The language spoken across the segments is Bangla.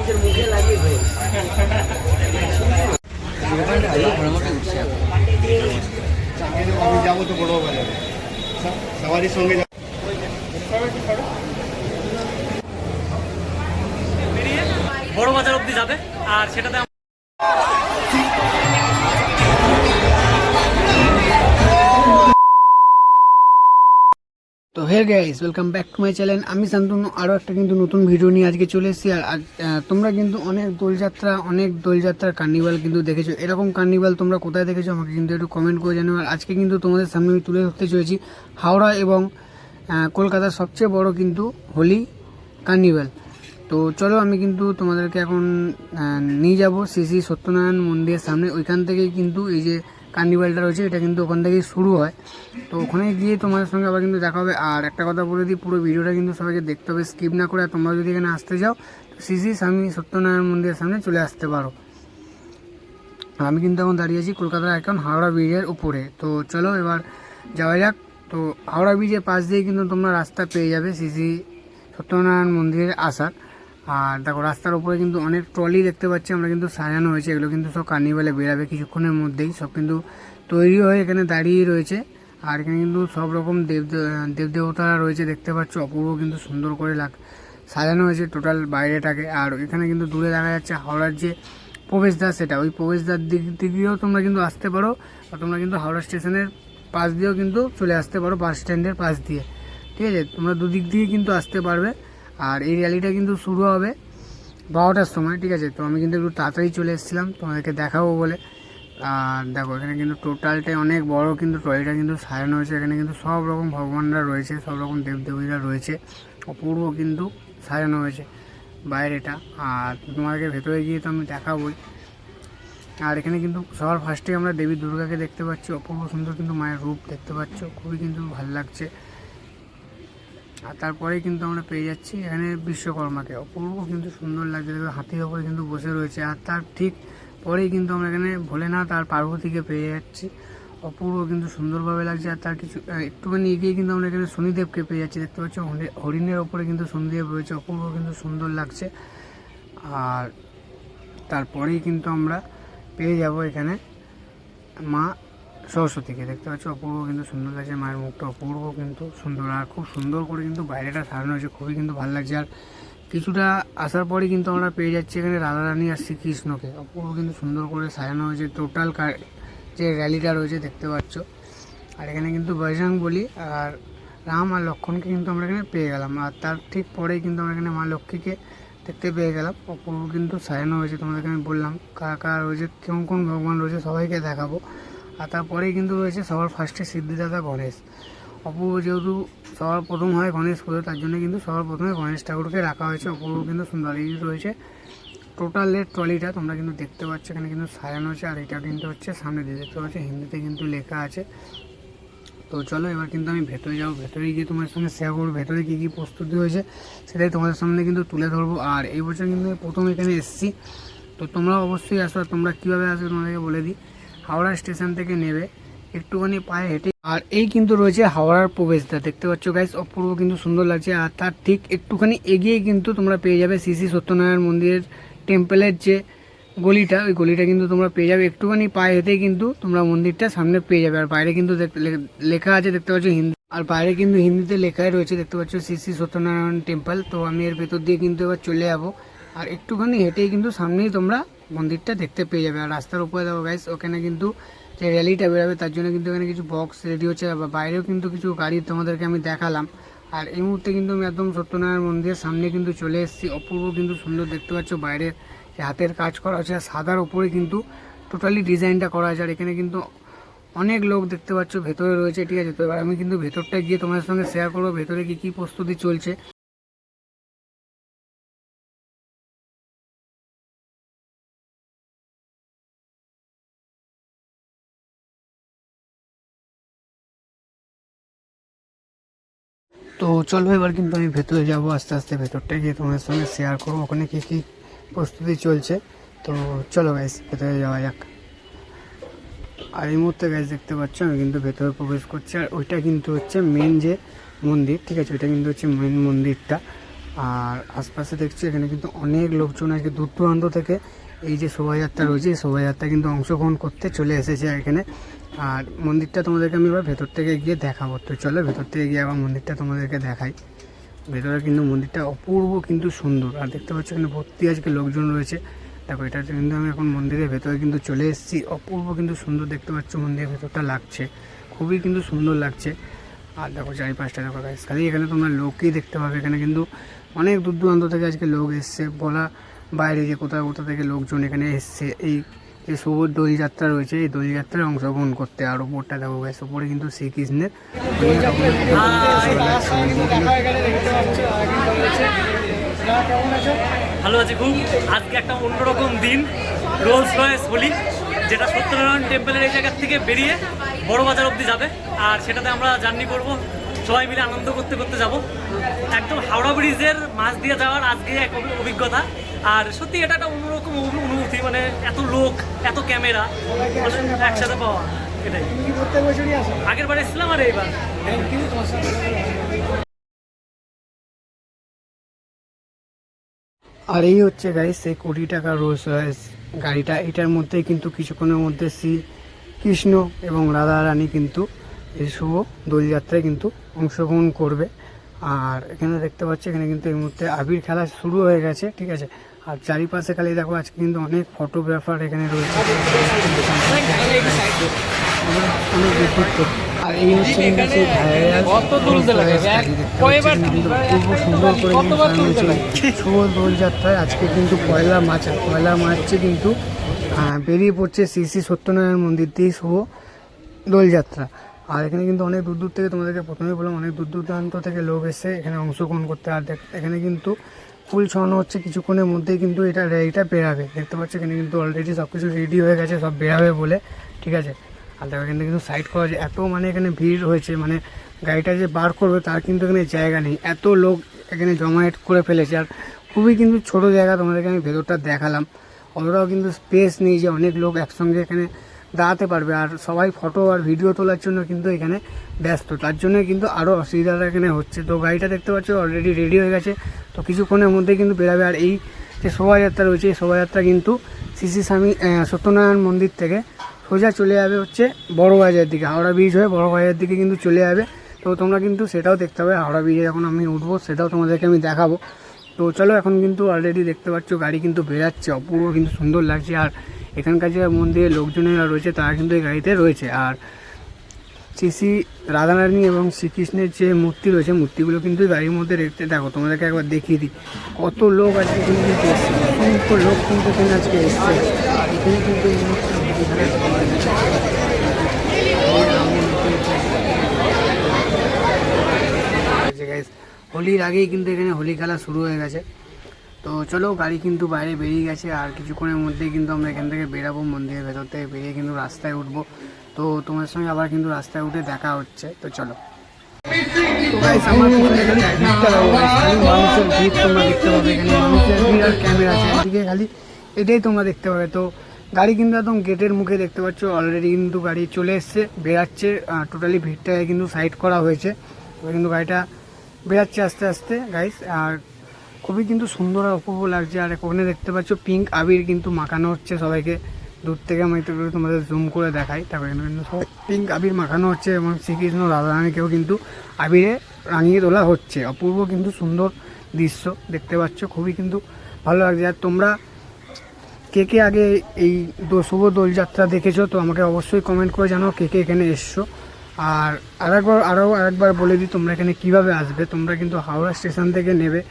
আমি যাবো তো বড় বাজারে, সবারই সঙ্গে বড় বাজার অব্দি যাবে। আর সেটাতে তো hey guys, welcome back to my channel. আমি শান্তনু আরও একটা কিন্তু নতুন ভিডিও নিয়ে আজকে চলে এসেছি। আর তোমরা কিন্তু অনেক দোলযাত্রার কার্নিভাল কিন্তু দেখেছো। এরকম কার্নিভাল তোমরা কোথায় দেখেছো আমাকে কিন্তু একটু কমেন্ট করে জানাও। আর আজকে কিন্তু তোমাদের সামনে আমি তুলে ধরতে চলেছি হাওড়া এবং কলকাতার সবচেয়ে বড় কিন্তু হোলি কার্নিভাল। তো চলো আমি কিন্তু তোমাদেরকে এখন নিয়ে যাব শ্রী শ্রী সত্যনারায়ণ মন্দিরের সামনে। ওইখান থেকেই কিন্তু এই যে কার্নিভালটা রয়েছে, এটা কিন্তু ওখান থেকেই শুরু হয়। তো ওখানে গিয়ে তোমাদের সঙ্গে আবার কিন্তু দেখা হবে। আর একটা কথা বলে দিই, পুরো ভিডিওটা কিন্তু সবাইকে দেখতে হবে, স্কিপ না করে। আর তোমরা যদি এখানে আসতে যাও তো শ্রী শ্রী স্বামী সত্যনারায়ণ মন্দিরের সামনে চলে আসতে পারো। আমি কিন্তু এখন দাঁড়িয়ে আছি কলকাতার এখন হাওড়া ব্রিজের উপরে। তো চলো এবার যাওয়া যাক। তো হাওড়া ব্রিজের পাশ দিয়ে কিন্তু তোমরা রাস্তা পেয়ে যাবে শ্রী শ্রী সত্যনারায়ণ মন্দিরে আসার। আর দেখো রাস্তার উপরে কিন্তু অনেক ট্রলি দেখতে পাচ্ছি আমরা, কিন্তু সাজানো হয়েছে। এগুলো কিন্তু সব কার্নিভালে বেরাবে কিছুক্ষণের মধ্যেই। সব কিন্তু তৈরি হয়ে এখানে দাঁড়িয়ে রয়েছে। আর এখানে কিন্তু সব রকম দেবদেবতারা রয়েছে দেখতে পাচ্ছ। অপূর্ব কিন্তু সুন্দর করে সাজানো হয়েছে টোটাল বাইরেটাকে। আর এখানে কিন্তু দূরে দেখা যাচ্ছে হাওড়ার যে প্রবেশদ্বার, সেটা ওই প্রবেশদ্বার দিক দিয়েও তোমরা কিন্তু আসতে পারো। আর তোমরা কিন্তু হাওড়া স্টেশনের পাশ দিয়েও কিন্তু চলে আসতে পারো, বাস স্ট্যান্ডের পাশ দিয়ে। ঠিক আছে, তোমরা দুদিক দিয়ে কিন্তু আসতে পারবে। আর এই র্যালিটা কিন্তু শুরু হবে 12টার সময়। ঠিক আছে, তো আমি কিন্তু একটু তাড়াতাড়ি চলে এসেছিলাম তোমাদেরকে দেখাবো বলে। আর দেখো এখানে কিন্তু টোটালটাই অনেক বড় কিন্তু ট্রলিটা কিন্তু সাজানো হয়েছে। এখানে কিন্তু সব রকম ভগবানরা রয়েছে, সব রকম দেবদেবীরা রয়েছে। অপূর্ব কিন্তু সাজানো হয়েছে বাইরেটা। আর তোমাদেরকে ভেতরে গিয়ে তো আমি দেখাবোই। আর এখানে কিন্তু সবার ফার্স্টে আমরা দেবী দুর্গাকে দেখতে পাচ্ছি। অপূর্ব সুন্দর কিন্তু মায়ের রূপ দেখতে পাচ্ছ, খুবই কিন্তু ভালো লাগছে। আর তারপরেই কিন্তু আমরা পেয়ে যাচ্ছি এখানে বিশ্বকর্মাকে। অপূর্ব কিন্তু সুন্দর লাগছে, হাতির ওপরে কিন্তু বসে রয়েছে। আর তার ঠিক পরেই কিন্তু আমরা এখানে ভোলেনাথ আর পার্বতীকে পেয়ে যাচ্ছি। অপূর্ব কিন্তু সুন্দরভাবে লাগছে। আর তার কিছু একটুখানি এগিয়ে কিন্তু আমরা এখানে শনিদেবকে পেয়ে যাচ্ছি দেখতে পাচ্ছি। হরিণের ওপরে কিন্তু শনিদেব রয়েছে, অপূর্ব কিন্তু সুন্দর লাগছে। আর তারপরেই কিন্তু আমরা পেয়ে যাব এখানে মা সরস্বতীকে দেখতে পাচ্ছ। অপূর্ব কিন্তু সুন্দর লাগছে, মায়ের মুখটা অপূর্ব কিন্তু সুন্দর। আর খুব সুন্দর করে কিন্তু বাইরেটা সাজানো হয়েছে, খুবই কিন্তু ভালো লাগছে। আর কিছুটা আসার পরেই কিন্তু আমরা পেয়ে যাচ্ছি এখানে রাধারানী আর শ্রীকৃষ্ণকে। অপূর্ব কিন্তু সুন্দর করে সাজানো হয়েছে টোটাল যে র্যালিটা রয়েছে দেখতে পাচ্ছ। আর এখানে কিন্তু বজরংবলী আর রাম আর লক্ষ্মণকে কিন্তু আমরা এখানে পেয়ে গেলাম। আর তার ঠিক পরেই কিন্তু আমরা এখানে মা লক্ষ্মীকে দেখতে পেয়ে গেলাম। অপূর্ব কিন্তু সাজানো হয়েছে, তোমাদেরকে আমি বললাম কারা কারা রয়েছে, কোন কোন ভগবান রয়েছে সবাইকে দেখাবো। আর তারপরেই কিন্তু রয়েছে সবার ফার্স্টে সিদ্ধিদাতা গণেশ। অপূর্ব যেহেতু সবার প্রথম হয় গণেশ পুজো, তার জন্য কিন্তু সবার প্রথমে গণেশ ঠাকুরকে রাখা হয়েছে। অপূর্ব কিন্তু সুন্দর এই রয়েছে টোটালের ট্রলিটা তোমরা কিন্তু দেখতে পাচ্ছ। এখানে কিন্তু সাজানো হয়েছে। আর এটা কিন্তু হচ্ছে সামনে দিয়ে দেখতে পাচ্ছ হিন্দিতে কিন্তু লেখা আছে। তো চলো এবার কিন্তু আমি ভেতরে যাবো, ভেতরে গিয়ে তোমার সঙ্গে শেয়ার করবো ভেতরে কী কী প্রস্তুতি হয়েছে সেটাই তোমাদের সামনে কিন্তু তুলে ধরবো। আর এই বছর কিন্তু প্রথম এখানে এসেছি, তো তোমরা অবশ্যই আসো। আর তোমরা কীভাবে আসবে তোমাদেরকে বলে দিই। হাওড়া স্টেশন থেকে নেবে একটুখানি পায়ে হেঁটে, আর এই কিন্তু রয়েছে হাওড়ার প্রবেশদ্বার দেখতে পাচ্ছ গাইস। অপূর্ব কিন্তু সুন্দর লাগছে। আর তার ঠিক একটুখানি এগিয়ে কিন্তু তোমরা পেয়ে যাবে শ্রী শ্রী সত্যনারায়ণ মন্দিরের টেম্পলের যে গলিটা, ওই গলিটা কিন্তু তোমরা পেয়ে যাবে। একটুখানি পায়ে হেঁটেই কিন্তু তোমরা মন্দিরটা সামনে পেয়ে যাবে। আর বাইরে কিন্তু লেখা আছে দেখতে পাচ্ছ হিন্দি, আর বাইরে কিন্তু হিন্দিতে লেখাই রয়েছে দেখতে পাচ্ছ শ্রী শ্রী সত্যনারায়ণ টেম্পল। তো আমি এর ভেতর দিয়ে কিন্তু এবার চলে যাবো। আর একটুখানি হেঁটেই কিন্তু সামনেই তোমরা মন্দিরটা দেখতে পেয়ে যাবে। আর রাস্তার উপরে দেখো গাইস, ওখানে কিন্তু যে র্যালিটা বেরোবে তার জন্য কিন্তু এখানে কিছু বক্স রেডি হচ্ছে। বাইরেও কিন্তু কিছু গাড়ি তোমাদেরকে আমি দেখালাম। আর এই মুহূর্তে কিন্তু আমি একদম সত্যনারায়ণ মন্দিরের সামনে কিন্তু চলে এসেছি। অপূর্ব কিন্তু সুন্দর দেখতে পাচ্ছ, বাইরের যে হাতের কাজ করা হচ্ছে সাদার ওপরে কিন্তু টোটালি ডিজাইনটা করা আছে। আর এখানে কিন্তু অনেক লোক দেখতে পাচ্ছ ভেতরে রয়েছে। ঠিক আছে, তো এবার আমি কিন্তু ভেতরটা গিয়ে তোমাদের সঙ্গে শেয়ার করবো ভেতরে কী কী প্রস্তুতি চলছে। তো চলো এবার কিন্তু আমি ভেতরে যাব আস্তে আস্তে, ভেতরটা গিয়ে তোমাদের সঙ্গে শেয়ার করবো ওখানে কী কী প্রস্তুতি চলছে। তো চলো গাইস ভেতরে যাওয়া যাক। আর এই মুহূর্তে গাইস দেখতে পাচ্ছ আমি কিন্তু ভেতরে প্রবেশ করছি। আর ওইটা কিন্তু হচ্ছে মেন যে মন্দির, ঠিক আছে, ওইটা কিন্তু হচ্ছে মেন মন্দিরটা। আর আশপাশে দেখছি এখানে কিন্তু অনেক লোকজন আজকে দূর দূরান্ত থেকে এই যে শোভাযাত্রা রয়েছে এই শোভাযাত্রা কিন্তু অংশগ্রহণ করতে চলে এসেছে এখানে। আর মন্দিরটা তোমাদেরকে আমি এবার ভেতর থেকে গিয়ে দেখাবো। তো চলো ভেতর থেকে গিয়ে আবার মন্দিরটা তোমাদেরকে দেখাই। ভেতরে কিন্তু মন্দিরটা অপূর্ব কিন্তু সুন্দর। আর দেখতে পাচ্ছ এখানে ভর্তি আজকে লোকজন রয়েছে। দেখো এটা কিন্তু আমি এখন মন্দিরের ভেতরে কিন্তু চলে এসেছি। অপূর্ব কিন্তু সুন্দর দেখতে পাচ্ছ মন্দিরের ভেতরটা লাগছে, খুবই কিন্তু সুন্দর লাগছে। আর দেখো চারিপাশটা দেখো গাইস, খালি এখানে তোমরা লোকই দেখতে পাবে। এখানে কিন্তু অনেক দূর দূরান্ত থেকে আজকে লোক এসছে, বলা বাইরে যে কোথাও কোথা থেকে লোকজন এখানে এসছে এই যে শুভ দোলযাত্রা রয়েছে এই দোলযাত্রায় অংশগ্রহণ করতে। আর ওপরটা দেখো গাইস, ওপরে কিন্তু শ্রীকৃষ্ণের ভালো আছে খুব। আজকে একটা অন্যরকম দিন, রোলস রয়েস হোলি, যেটা সত্যনারায়ণ টেম্পলের এই জায়গার থেকে বেরিয়ে বড় বাজার অবধি যাবে। আর সেটাতে আমরা জার্নি করব, সবাই মিলে আনন্দ করতে করতে যাব। একদম হাওড়া ব্রিজের মাঝ দিয়ে যাওয়ার আজকে এক অভিজ্ঞতা। আর সত্যি এটা একটা অন্যরকম অনুভূতি, মানে এত লোক, এত ক্যামেরা একসাথে পাওয়া, এটাই। আগের বার এসেছিলাম আর এইবার। আর এই হচ্ছে গাইস সেই 1 কোটি টাকা রোলস রয়েস গাড়িটা। এটার মধ্যে কিন্তু কিছুক্ষণের মধ্যে শ্রীকৃষ্ণ এবং রাধা রানী কিন্তু এই শুভ দোলযাত্রায় কিন্তু অংশগ্রহণ করবে। আর এখানে দেখতে পাচ্ছি এখানে কিন্তু এই মুহূর্তে আবির খেলা শুরু হয়ে গেছে, ঠিক আছে। আর চারিপাশে খালি দেখো আজকে কিন্তু অনেক ফটোগ্রাফার এখানে রয়েছে, অনেক ব্যক্তিত্ব। আর এই হচ্ছে কিন্তু সেই সুন্দর করে শুভ দোলযাত্রায় আজকে কিন্তু পয়লা মার্চে কিন্তু বেরিয়ে পড়ছে শ্রী শ্রী সত্যনারায়ণ মন্দির দিয়ে শুভ দোলযাত্রা। আর এখানে কিন্তু অনেক দূর দূর থেকে, তোমাদেরকে প্রথমে বললাম, অনেক দূর দূরান্ত থেকে লোক এসে এখানে অংশগ্রহণ করতে। আর এখানে কিন্তু ফুল ছড়ানো হচ্ছে, কিছুক্ষণের মধ্যেই কিন্তু এটা বেরাবে। দেখতে পাচ্ছ এখানে কিন্তু অলরেডি সব কিছু রেডি হয়ে গেছে সব বেরাবে বলে, ঠিক আছে। আর দেখো এখানে কিন্তু সাইড করা যায়, এত মানে এখানে ভিড় হয়েছে, মানে গাড়িটা যে বার করবে তার কিন্তু এখানে জায়গা নেই, এত লোক এখানে জমায়েত করে ফেলেছে। আর খুবই কিন্তু ছোট জায়গা, তোমাদেরকে আমি ভেতরটা দেখালাম, অতটাও কিন্তু স্পেস নেই যে অনেক লোক একসঙ্গে এখানে দাঁড়াতে পারবে। আর সবাই ফটো আর ভিডিও তোলার জন্য কিন্তু এখানে ব্যস্ত, তার জন্য কিন্তু আরও অসুবিধাটা এখানে হচ্ছে। তো গাড়িটা দেখতে পাচ্ছ অলরেডি রেডি হয়ে গেছে, তো কিছুক্ষণের মধ্যে কিন্তু বেরাবে। আর এই যে শোভাযাত্রা রয়েছে এই শোভাযাত্রা কিন্তু শ্রী শ্রী স্বামী সত্যনারায়ণ মন্দির থেকে সোজা চলে যাবে হচ্ছে বড় বাজারের দিকে, হাওড়া ব্রিজ হয়ে বড় বাজারের দিকে কিন্তু চলে যাবে। তো তোমরা কিন্তু সেটাও দেখতে পাবে, হাওড়া ব্রিজে যখন আমি উঠবো সেটাও তোমাদেরকে আমি দেখাবো। তো চলো এখন কিন্তু অলরেডি দেখতে পাচ্ছ গাড়ি কিন্তু বেরাচ্ছে, অপূর্ব কিন্তু সুন্দর লাগছে। আর এখানকার যে মন্দিরের লোকজনেরা রয়েছে তারা কিন্তু এই গাড়িতে রয়েছে। আর শ্রী শ্রী রাধারানী এবং শ্রীকৃষ্ণের যে মূর্তি রয়েছে মূর্তিগুলো কিন্তু গাড়ির মধ্যে রেখে, দেখো তোমাদেরকে একবার দেখিয়ে দিই কত লোক আজকে কিন্তু এসছে, অসংখ্য লোক কিন্তু এখানে আজকে এসছে। আর এখানে কিন্তু এই মুহূর্তে হোলির আগেই কিন্তু এখানে হোলি খেলা শুরু হয়ে গেছে। তো চলো গাড়ি কিন্তু বাইরে বেরিয়ে গেছে, আর কিছুক্ষণের মধ্যেই কিন্তু আমরা এখান থেকে বেরাবো, মন্দিরের ভেতর থেকে বেরিয়ে কিন্তু রাস্তায় উঠবো। তো তোমার সঙ্গে আবার কিন্তু রাস্তায় উঠে দেখা হচ্ছে, তো চলো। তো গাইস আমার পিছনে খালি ভিড়টা দেখো গাইস, খালি মানুষের ভিড় তোমরা দেখতে পাবে, এখানে মানুষের ভিড় আর ক্যামেরা আছে এদিকে, খালি এটাই তোমরা দেখতে পাবে। তো গাড়ি কিন্তু একদম গেটের মুখে দেখতে পাচ্ছ অলরেডি কিন্তু গাড়ি চলে এসছে, বেরাচ্ছে। টোটালি ভিড়টাকে কিন্তু সাইড করা হয়েছে, কিন্তু গাড়িটা বেরাচ্ছে আস্তে আস্তে গাইস। আর খুবই কিন্তু সুন্দর আর অপূর্ব লাগছে। আর ওখানে দেখতে পাচ্ছ পিঙ্ক আবির কিন্তু মাখানো হচ্ছে সবাইকে, দূর থেকে আমি একটু তোমাদের জুম করে দেখাই। তারপরে কিন্তু সব পিঙ্ক আবির মাখানো হচ্ছে এবং শ্রীকৃষ্ণ রাধারানীকেও কিন্তু আবিরে রাঙিয়ে তোলা হচ্ছে। অপূর্ব কিন্তু সুন্দর দৃশ্য দেখতে পাচ্ছ, খুবই কিন্তু ভালো লাগছে। আর তোমরা কে কে আগে এই শুভ দোলযাত্রা দেখেছো তো আমাকে অবশ্যই কমেন্ট করে জানাও কে কে এখানে এসছো। আর আরেকবার বলে দিই তোমরা এখানে কিভাবে আসবে। তোমরা কিন্তু হাওড়া স্টেশন থেকে নেবে,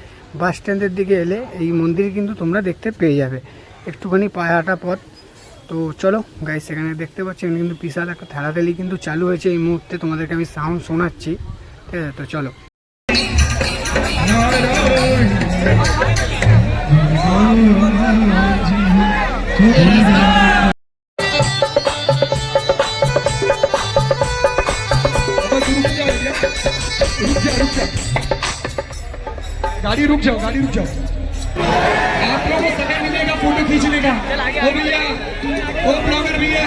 বাস স্ট্যান্ডের দিকে এলে এই মন্দির কিন্তু তোমরা দেখতে পেয়ে যাবে, একটুখানি পায়ে হাঁটা পথ। তো চলো গাইস, এখানে দেখতে পাচ্ছি এখানে কিন্তু বিশাল একটা ঠেলাঠেলি কিন্তু চালু হয়েছে এই মুহূর্তে, তোমাদেরকে আমি সাউন্ড শোনাচ্ছি, ঠিক আছে। তো চলো गाड़ी रुक जाओ आप लोगों को समय मिलेगा फोटो खींचने का। ओ भैया ओ ब्लॉगर भैया।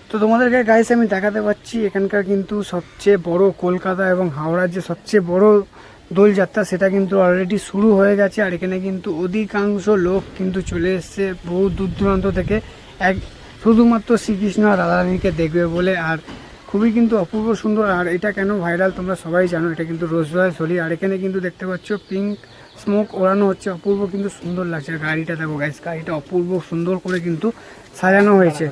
তো তোমাদেরকে গাইস আমি দেখাতে পাচ্ছি এখানকার কিন্তু সবচেয়ে বড়, কলকাতা এবং হাওড়ার যে সবচেয়ে বড় দোলযাত্রা সেটা কিন্তু অলরেডি শুরু হয়ে গেছে। আর এখানে কিন্তু অধিকাংশ লোক কিন্তু চলে এসছে বহু দূর দূরান্ত থেকে শুধুমাত্র শ্রীকৃষ্ণ আর রাধারানীকে দেখবে বলে। আর খুবই কিন্তু অপূর্ব সুন্দর। আর এটা কেন ভাইরাল তোমরা সবাই জানো, এটা কিন্তু রোলস রয়েস হোলি। আর এখানে কিন্তু দেখতে পাচ্ছ পিঙ্ক স্মোক ওড়ানো হচ্ছে, অপূর্ব কিন্তু সুন্দর লাগছে। গাড়িটা দেখো গাইস, গাড়িটা অপূর্ব সুন্দর করে কিন্তু সাজানো হয়েছে।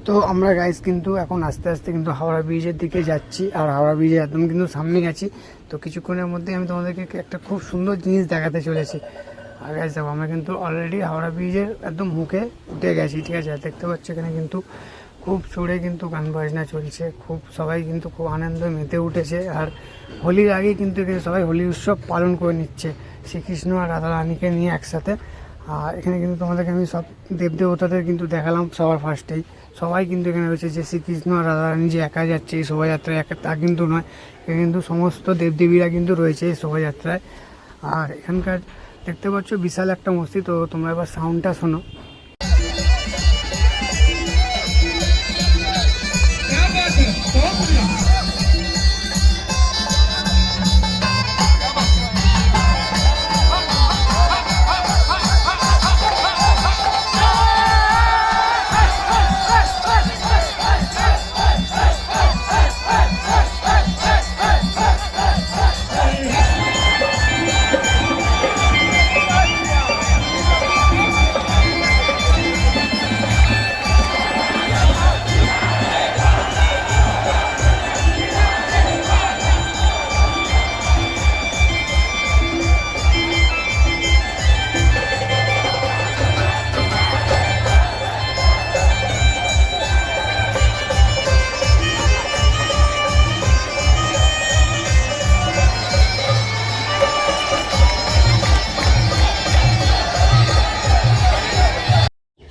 তো আমরা গাইস কিন্তু এখন আস্তে আস্তে কিন্তু হাওড়া ব্রিজের দিকে যাচ্ছি। আর হাওড়া ব্রিজের একদম কিন্তু সামনে গেছি। তো কিছুক্ষণের মধ্যে আমি তোমাদেরকে একটা খুব সুন্দর জিনিস দেখাতে চলেছি। আর গাইস দেখো, আমরা কিন্তু অলরেডি হাওড়া ব্রিজের একদম মুখে উঠে গেছি, ঠিক আছে। দেখতে পাচ্ছ এখানে কিন্তু খুব জোরে কিন্তু গান বাজনা চলছে, খুব সবাই কিন্তু খুব আনন্দ মেতে উঠেছে। আর হোলির আগে কিন্তু এখানে সবাই হোলি উৎসব পালন করে নিচ্ছে শ্রীকৃষ্ণ আর রাধারানীকে নিয়ে একসাথে। আর এখানে কিন্তু তোমাদেরকে আমি সব দেবদেবতাদের কিন্তু দেখালাম সবার ফার্স্টেই। সবাই কিন্তু এখানে রয়েছে, যে শ্রীকৃষ্ণ আর রাধারানী যে একা যাচ্ছে এই শোভাযাত্রায় একা তা কিন্তু নয়, এখানে কিন্তু সমস্ত দেবদেবীরা কিন্তু রয়েছে এই শোভাযাত্রায়। আর এখানকার দেখতে পাচ্ছ বিশাল একটা মসজিদ। তো তোমরা এবার সাউন্ডটা শোনো। क्या बात है, बहुत बढ़िया।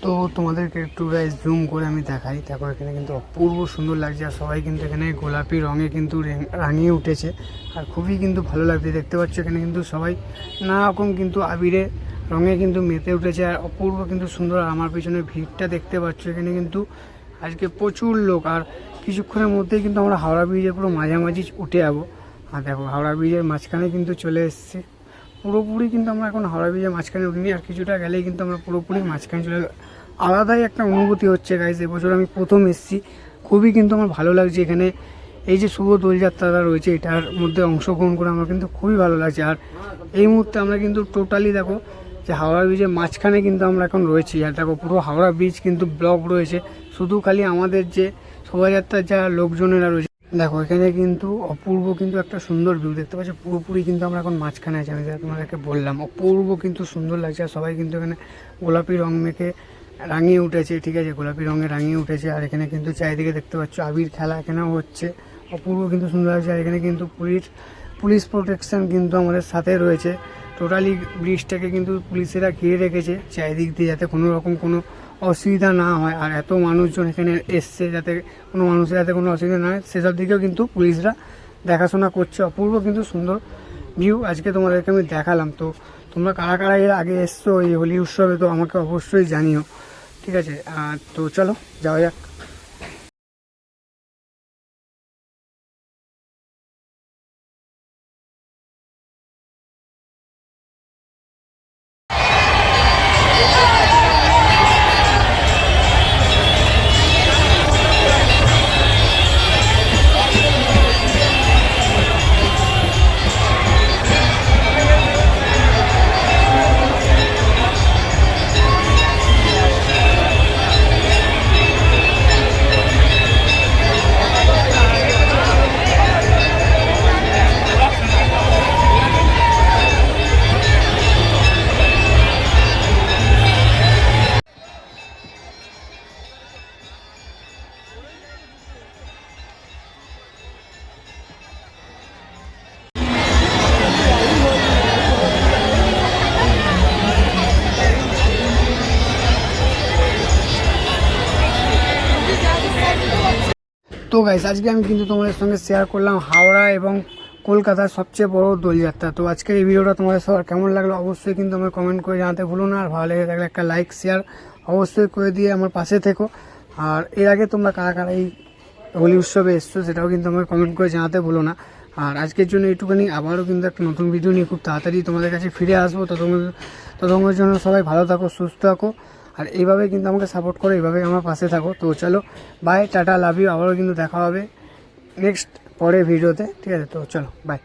তো তোমাদেরকে একটু গাইস জুম করে আমি দেখাই। তারপর এখানে কিন্তু অপূর্ব সুন্দর লাগছে। আর সবাই কিন্তু এখানে গোলাপি রঙে কিন্তু রাঙিয়ে উঠেছে। আর খুবই কিন্তু ভালো লাগছে। দেখতে পাচ্ছ এখানে কিন্তু সবাই নানা রকম কিন্তু আবিরে রঙে কিন্তু মেতে উঠেছে। আর অপূর্ব কিন্তু সুন্দর। আর আমার পিছনে ভিড়টা দেখতে পাচ্ছ, এখানে কিন্তু আজকে প্রচুর লোক। আর কিছুক্ষণের মধ্যেই কিন্তু আমরা হাওড়া ব্রিজের পুরো মাঝামাঝি উঠে যাবো। আর দেখো হাওড়া ব্রিজের মাঝখানে কিন্তু চলে এসছে পুরোপুরি। কিন্তু আমরা এখন হাওড়া ব্রিজের মাঝখানে উঠিনি, আর কিছুটা গেলেই কিন্তু আমরা পুরোপুরি মাঝখানে চলে। আলাদাই একটা অনুভূতি হচ্ছে গাইজ। এবছর আমি প্রথম এসেছি, খুবই কিন্তু আমার ভালো লাগছে। এখানে এই যে শুভ দোলযাত্রাটা রয়েছে এটার মধ্যে অংশগ্রহণ করে আমার কিন্তু খুবই ভালো লাগছে। আর এই মুহূর্তে আমরা কিন্তু টোটালি দেখো যে হাওড়া ব্রিজের মাঝখানে কিন্তু আমরা এখন রয়েছি। আর দেখো পুরো হাওড়া ব্রিজ কিন্তু ব্লক রয়েছে, শুধু খালি আমাদের যে শোভাযাত্রার যারা লোকজনেরা রয়েছে। দেখো এখানে কিন্তু অপূর্ব কিন্তু একটা সুন্দর ভিউ দেখতে পাচ্ছি। পুরোপুরি কিন্তু আমরা এখন মাঝখানে আছি, আমি তোমাদেরকে বললাম অপূর্ব কিন্তু সুন্দর লাগছে। আর সবাই কিন্তু এখানে গোলাপি রং মেখে রাঙিয়ে উঠেছে, ঠিক আছে, গোলাপি রঙে রাঙিয়ে উঠেছে। আর এখানে কিন্তু চারিদিকে দেখতে পাচ্ছ আবির খেলা এখানেও হচ্ছে, অপূর্ব কিন্তু সুন্দর লাগছে। আর এখানে কিন্তু পুলিশ প্রোটেকশন কিন্তু আমাদের সাথে রয়েছে। টোটালি ব্রিজটাকে কিন্তু পুলিশেরা ঘিরে রেখেছে চারিদিক দিয়ে, যাতে কোনো রকম কোনো অসুবিধা না হয়। আর এত মানুষজন এখানে এসছে যাতে কোনো মানুষের যাতে কোনো অসুবিধা না হয় সেসব দিকেও কিন্তু পুলিশরা দেখাশোনা করছে। অপূর্ব কিন্তু সুন্দর ভিউ আজকে তোমাদেরকে আমি দেখালাম। তো তোমরা কারা কারা এর আগে এসছো এই হোলি উৎসবে, তো আমাকে অবশ্যই জানিও, ঠিক আছে। তো চলো যাওয়া যাক। তো গাইস আজকে আমি কিন্তু তোমাদের সঙ্গে শেয়ার করলাম হাওড়া এবং কলকাতার সবচেয়ে বড় দোলযাত্রা। তো আজকের এই ভিডিওটা তোমাদের সবার কেমন লাগলো অবশ্যই কিন্তু আমার কমেন্ট করে জানাতে ভুলো না। আর ভালো লেগে থাকলে একটা লাইক শেয়ার অবশ্যই করে দিয়ে আমার পাশে থেকো। আর এর আগে তোমরা কারা কারা এই হোলি উৎসবে এসছো সেটাও কিন্তু আমার কমেন্ট করে জানাতে ভুলো না। আর আজকের জন্য এইটুকুনি, আবারও কিন্তু একটা নতুন ভিডিও নিয়ে খুব তাড়াতাড়ি তোমাদের কাছে ফিরে আসবো। ততক্ষণের জন্য সবাই ভালো থাকো, সুস্থ থাকো, আর এইভাবে কিন্তু আমাকে সাপোর্ট করো, এইভাবেই আমার পাশে থাকো। তো চলো বাই, টাটা, লাভ ইউ। আবারও কিন্তু দেখা হবে নেক্সট পরের ভিডিওতে, ঠিক আছে? তো চলো বাই।